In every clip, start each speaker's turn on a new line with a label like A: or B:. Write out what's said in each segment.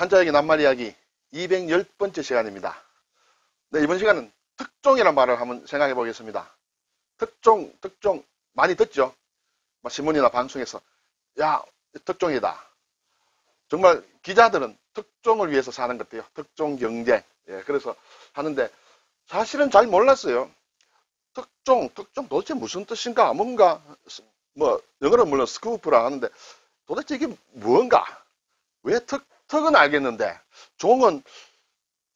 A: 한자역의 낱말이야기 210번째 시간입니다. 네, 이번 시간은 특종이라는 말을 한번 생각해 보겠습니다. 특종 많이 듣죠? 신문이나 방송에서 야, 특종이다. 정말 기자들은 특종을 위해서 사는 것 같아요. 특종 경쟁. 예, 그래서 하는데 사실은 잘 몰랐어요. 특종 도대체 무슨 뜻인가? 뭔가 영어로 물론 스쿠프라 하는데 도대체 이게 뭔가? 왜 특은 알겠는데 종은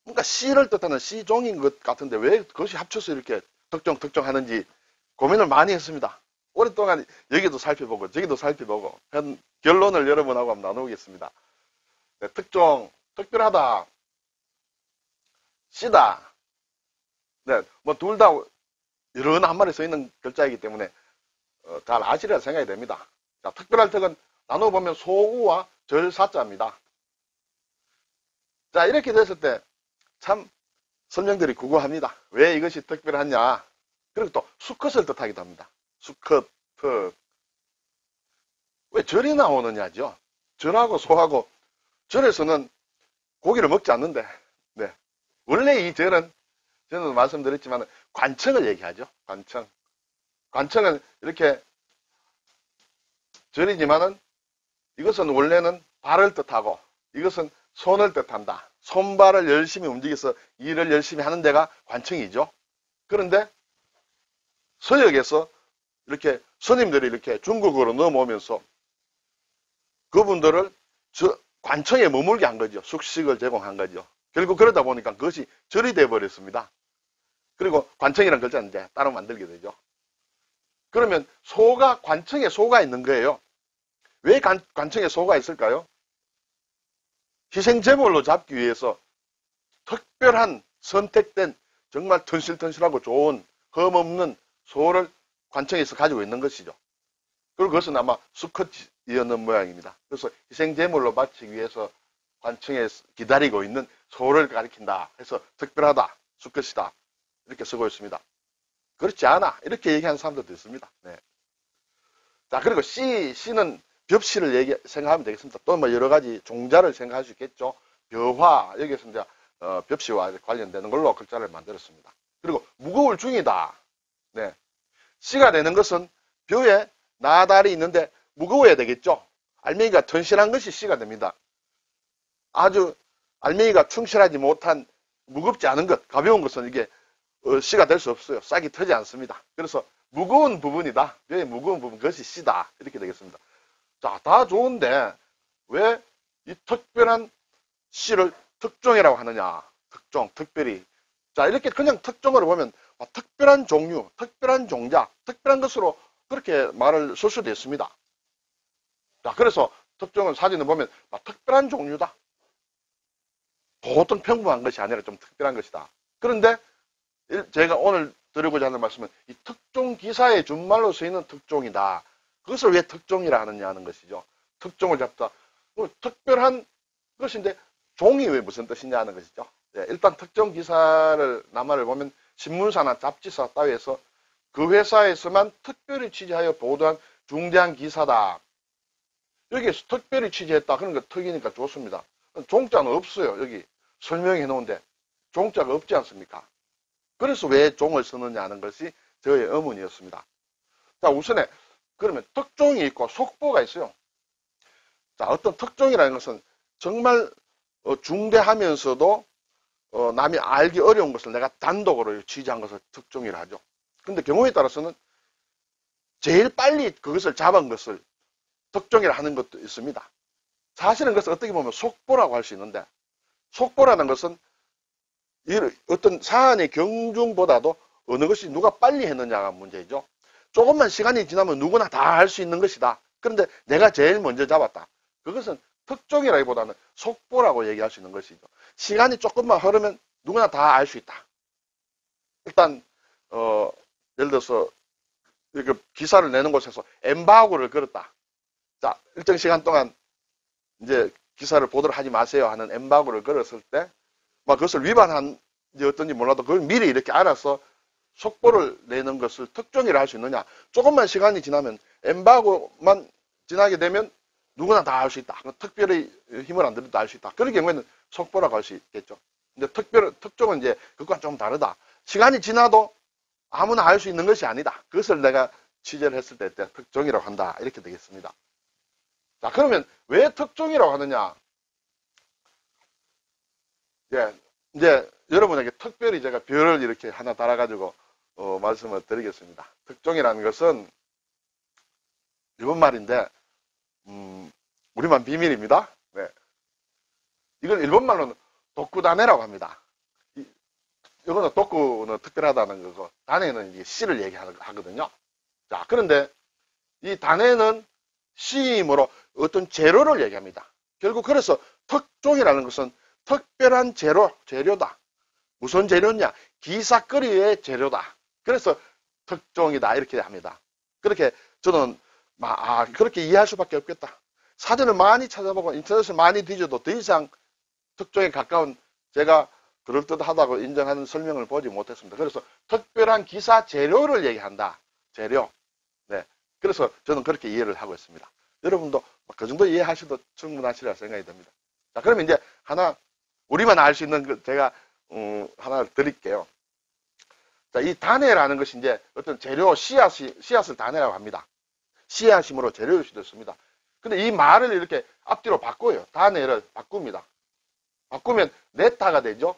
A: 뭔가 시를 뜻하는 시종인 것 같은데 왜 그것이 합쳐서 이렇게 특종 하는지 고민을 많이 했습니다. 오랫동안 여기도 살펴보고 저기도 살펴보고 한 결론을 여러분하고 한번 나누겠습니다. 네, 특종, 특별하다, 시다. 네, 둘 다 여러 낱말이 써 있는 글자이기 때문에 잘 아시리라 생각이 됩니다. 자, 특별할 특은 나눠보면 소우와 절사자입니다. 자, 이렇게 됐을 때 참 설명들이 구구합니다. 왜 이것이 특별하냐? 그리고 또 수컷을 뜻하기도 합니다. 수컷, 특. 왜 절이 나오느냐죠? 절하고 소하고 절에서는 고기를 먹지 않는데, 네. 원래 이 절은 저는 말씀드렸지만 관청을 얘기하죠. 관청. 관청은 이렇게 절이지만은 이것은 원래는 발을 뜻하고 이것은 손을 뜻한다. 손발을 열심히 움직여서 일을 열심히 하는 데가 관청이죠. 그런데 서역에서 이렇게 스님들이 이렇게 중국으로 넘어오면서 그분들을 관청에 머물게 한 거죠. 숙식을 제공한 거죠. 결국 그러다 보니까 그것이 절이 되어버렸습니다. 그리고 관청이라는 글자는 이제 따로 만들게 되죠. 그러면 관청에 소가 있는 거예요. 왜 관청에 소가 있을까요? 희생제물로 잡기 위해서 특별한 선택된 정말 튼실튼실하고 좋은 흠없는 소를 관청에서 가지고 있는 것이죠. 그리고 그것은 아마 수컷이었는 모양입니다. 그래서 희생제물로 바치기 위해서 관청에 기다리고 있는 소를 가리킨다 해서 특별하다, 수컷이다 이렇게 쓰고 있습니다. 그렇지 않아 이렇게 얘기하는 사람들도 있습니다. 네. 자, 그리고 씨는 벽시를 생각하면 되겠습니다. 또 여러 가지 종자를 생각할 수 있겠죠. 벼화, 여기에서 이제 벽시와 관련되는 걸로 글자를 만들었습니다. 그리고 무거울 중이다. 네. 씨가 되는 것은 벼에 나달이 있는데 무거워야 되겠죠. 알맹이가 튼실한 것이 씨가 됩니다. 아주 알맹이가 충실하지 못한 무겁지 않은 것, 가벼운 것은 이게 씨가 될 수 없어요. 싹이 트지 않습니다. 그래서 무거운 부분이다. 벼의 무거운 부분, 그것이 씨다. 이렇게 되겠습니다. 자, 다 좋은데 왜 이 특별한 씨를 특종이라고 하느냐? 특종, 특별히. 자, 이렇게 그냥 특종으로 보면 특별한 종류, 특별한 종자, 특별한 것으로 그렇게 말을 쓸 수도 있습니다. 자, 그래서 특종은 사진을 보면 특별한 종류다. 보통 평범한 것이 아니라 좀 특별한 것이다. 그런데 제가 오늘 드리고자 하는 말씀은 이 특종 기사의 준말로 쓰이는 특종이다. 그것을 왜 특종이라 하느냐 하는 것이죠. 특종을 잡다. 특별한 것인데 종이 왜 무슨 뜻이냐 하는 것이죠. 네, 일단 특정 기사를 낱말을 보면 신문사나 잡지사 따위에서 그 회사에서만 특별히 취재하여 보도한 중대한 기사다. 여기에서 특별히 취재했다. 그런 거 특이니까 좋습니다. 종자는 없어요. 여기 설명해 놓은데 종자가 없지 않습니까? 그래서 왜 종을 쓰느냐 하는 것이 저의 의문이었습니다. 자, 우선에 그러면 특종이 있고 속보가 있어요. 자, 어떤 특종이라는 것은 정말 중대하면서도 남이 알기 어려운 것을 내가 단독으로 취재한 것을 특종이라 하죠. 근데 경우에 따라서는 제일 빨리 그것을 잡은 것을 특종이라 하는 것도 있습니다. 사실은 그것을 어떻게 보면 속보라고 할 수 있는데 속보라는 것은 어떤 사안의 경중보다도 어느 것이 누가 빨리 했느냐가 문제죠. 조금만 시간이 지나면 누구나 다 할 수 있는 것이다. 그런데 내가 제일 먼저 잡았다. 그것은 특종이라기보다는 속보라고 얘기할 수 있는 것이죠. 시간이 조금만 흐르면 누구나 다 알 수 있다. 일단 예를 들어서 기사를 내는 곳에서 엠바고를 걸었다. 자, 일정 시간 동안 이제 기사를 보도를 하지 마세요 하는 엠바고를 걸었을 때 그것을 위반한 어떤지 몰라도 그걸 미리 이렇게 알아서 속보를 내는 것을 특종이라 할 수 있느냐. 조금만 시간이 지나면 엠바고만 지나게 되면 누구나 다 알 수 있다. 특별히 힘을 안 들여도 알 수 있다. 그런 경우에는 속보라고 할 수 있겠죠. 근데 특종은 이제 그것과 좀 다르다. 시간이 지나도 아무나 알 수 있는 것이 아니다. 그것을 내가 취재를 했을 때 특종이라고 한다. 이렇게 되겠습니다. 자, 그러면 왜 특종이라고 하느냐? 이제 여러분에게 특별히 제가 별을 이렇게 하나 달아가지고 말씀을 드리겠습니다. 특종이라는 것은 일본 말인데 우리만 비밀입니다. 네. 이걸 일본말로는 도쿠다네라고 합니다. 이거는 도쿠는 특별하다는 거고 다네는 이게 씨를 얘기하거든요. 자, 그런데 이 다네는 씨이므로 어떤 재료를 얘기합니다. 결국 그래서 특종이라는 것은 특별한 재료다. 무슨 재료냐? 기사거리의 재료다. 그래서 특종이다. 이렇게 합니다. 그렇게 저는 그렇게 이해할 수밖에 없겠다. 사전을 많이 찾아보고 인터넷을 많이 뒤져도 더 이상 특종에 가까운 제가 그럴듯하다고 인정하는 설명을 보지 못했습니다. 그래서 특별한 기사 재료를 얘기한다. 재료. 네. 그래서 저는 그렇게 이해를 하고 있습니다. 여러분도 그 정도 이해하셔도 충분하시리라 생각이 듭니다. 자, 그러면 이제 하나, 우리만 알 수 있는 거 제가, 하나 드릴게요. 자, 이 다네라는 것이 이제 어떤 재료, 씨앗을 다네라고 합니다. 씨앗임으로 재료일 수도 있습니다. 근데 이 말을 이렇게 앞뒤로 바꿔요. 다네를 바꿉니다. 바꾸면 네타가 되죠.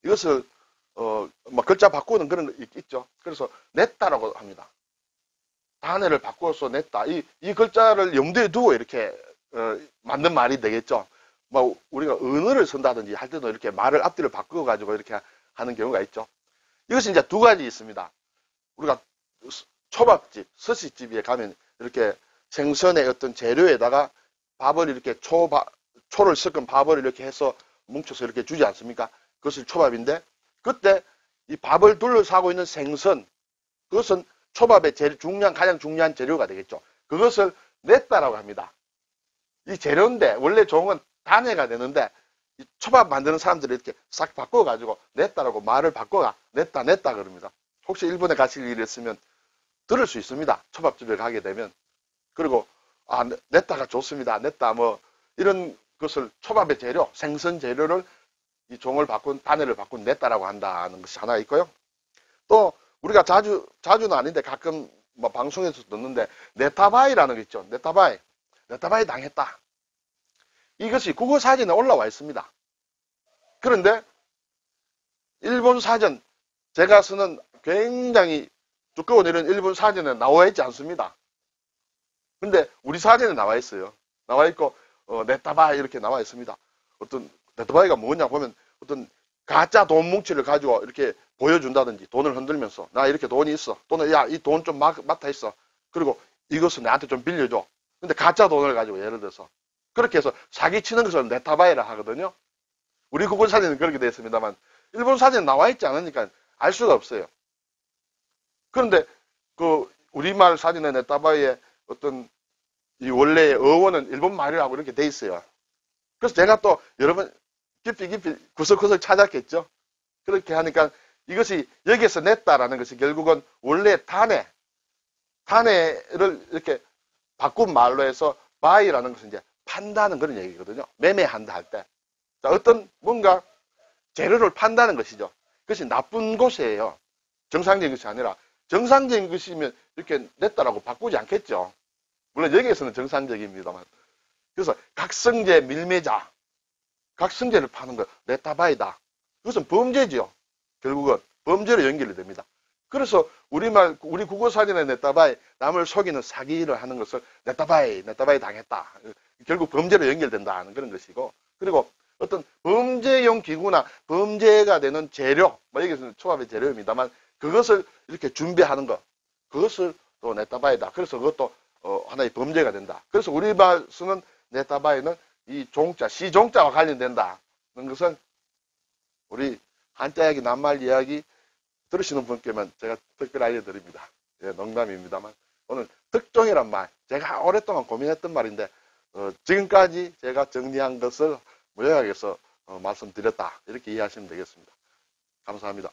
A: 이것을 글자 바꾸는 그런 거 있죠. 그래서 냈다라고 합니다. 단어를 바꿔서 냈다. 이 글자를 염두에 두고 이렇게 만든 말이 되겠죠. 뭐 우리가 언어를 쓴다든지 할 때도 이렇게 말을 앞뒤를 바꿔 가지고 이렇게 하는 경우가 있죠. 이것이 이제 두 가지 있습니다. 우리가 초밥집, 스시집에 가면 이렇게 생선의 어떤 재료에다가 밥을 이렇게 초를 섞은 밥을 이렇게 해서 뭉쳐서 이렇게 주지 않습니까? 그것을 초밥인데 그때 이 밥을 둘러싸고 있는 생선, 그것은 초밥의 가장 중요한 재료가 되겠죠. 그것을 냈다라고 합니다. 이 재료인데 원래 좋은 건 단해가 되는데 이 초밥 만드는 사람들이 이렇게 싹 바꿔가지고 냈다라고 말을 바꿔가 냈다 그럽니다. 혹시 일본에 가실 일이 있으면 들을 수 있습니다. 초밥집에 가게 되면. 그리고 냈다가 좋습니다. 냈다 뭐 이런 것을 초밥의 재료, 생선 재료를 이 종을 단해를 바꾼 냈다라고 한다는 것이 하나 있고요. 또 우리가 자주는 아닌데 가끔 뭐 방송에서 듣는데 네타바이라는 게 있죠. 네타바이 당했다. 이것이 국어 사전에 올라와 있습니다. 그런데 일본 사전, 제가 쓰는 굉장히 두꺼운 이런 일본 사전에 나와 있지 않습니다. 근데 우리 사전에 나와 있어요. 나와 있고 네타바이 이렇게 나와 있습니다. 어떤 네타바이가 뭐냐 보면 어떤 가짜 돈 뭉치를 가지고 이렇게 보여준다든지 돈을 흔들면서 나 이렇게 돈이 있어. 또는 야, 이 돈 좀 맡아 있어. 그리고 이것을 나한테 좀 빌려줘. 근데 가짜 돈을 가지고 예를 들어서 그렇게 해서 사기치는 것을 네타바이라 하거든요. 우리 국어 사전은 그렇게 되어 있습니다만 일본 사전에 나와 있지 않으니까 알 수가 없어요. 그런데 그 우리말 사전의 네타바이의 어떤 이 원래의 어원은 일본 말이라고 이렇게 돼 있어요. 그래서 제가 또 여러분 깊이 구석구석 찾았겠죠. 그렇게 하니까 이것이 여기에서 냈다라는 것이 결국은 원래 단해를 이렇게 바꾼 말로 해서 바이라는 것은 이제 판다는 그런 얘기거든요. 매매한다 할 때. 자, 어떤 뭔가 재료를 판다는 것이죠. 그것이 나쁜 곳이에요. 정상적인 것이 아니라 정상적인 것이면 이렇게 냈다라고 바꾸지 않겠죠. 물론 여기에서는 정상적입니다만. 그래서 각성제 밀매자, 각성제를 파는 것, 네타바이다. 그것은 범죄죠. 결국은 범죄로 연결이 됩니다. 그래서 우리 국어 사전의 네타바이, 남을 속이는 사기를 하는 것을 네타바이 당했다. 결국 범죄로 연결된다는 그런 것이고, 그리고 어떤 범죄용 기구나 범죄가 되는 재료, 뭐 여기서는 초밥의 재료입니다만, 그것을 이렇게 준비하는 것, 그것을 또 네타바이다. 그래서 그것도 하나의 범죄가 된다. 그래서 우리말 쓰는 네타바이는 이 종자, 시종자와 관련된다는 것은 우리 한자 이야기, 낱말 이야기 들으시는 분께만 제가 특별히 알려드립니다. 예, 농담입니다만 오늘 특종이란 말, 제가 오랫동안 고민했던 말인데 지금까지 제가 정리한 것을 요약해서 말씀드렸다. 이렇게 이해하시면 되겠습니다. 감사합니다.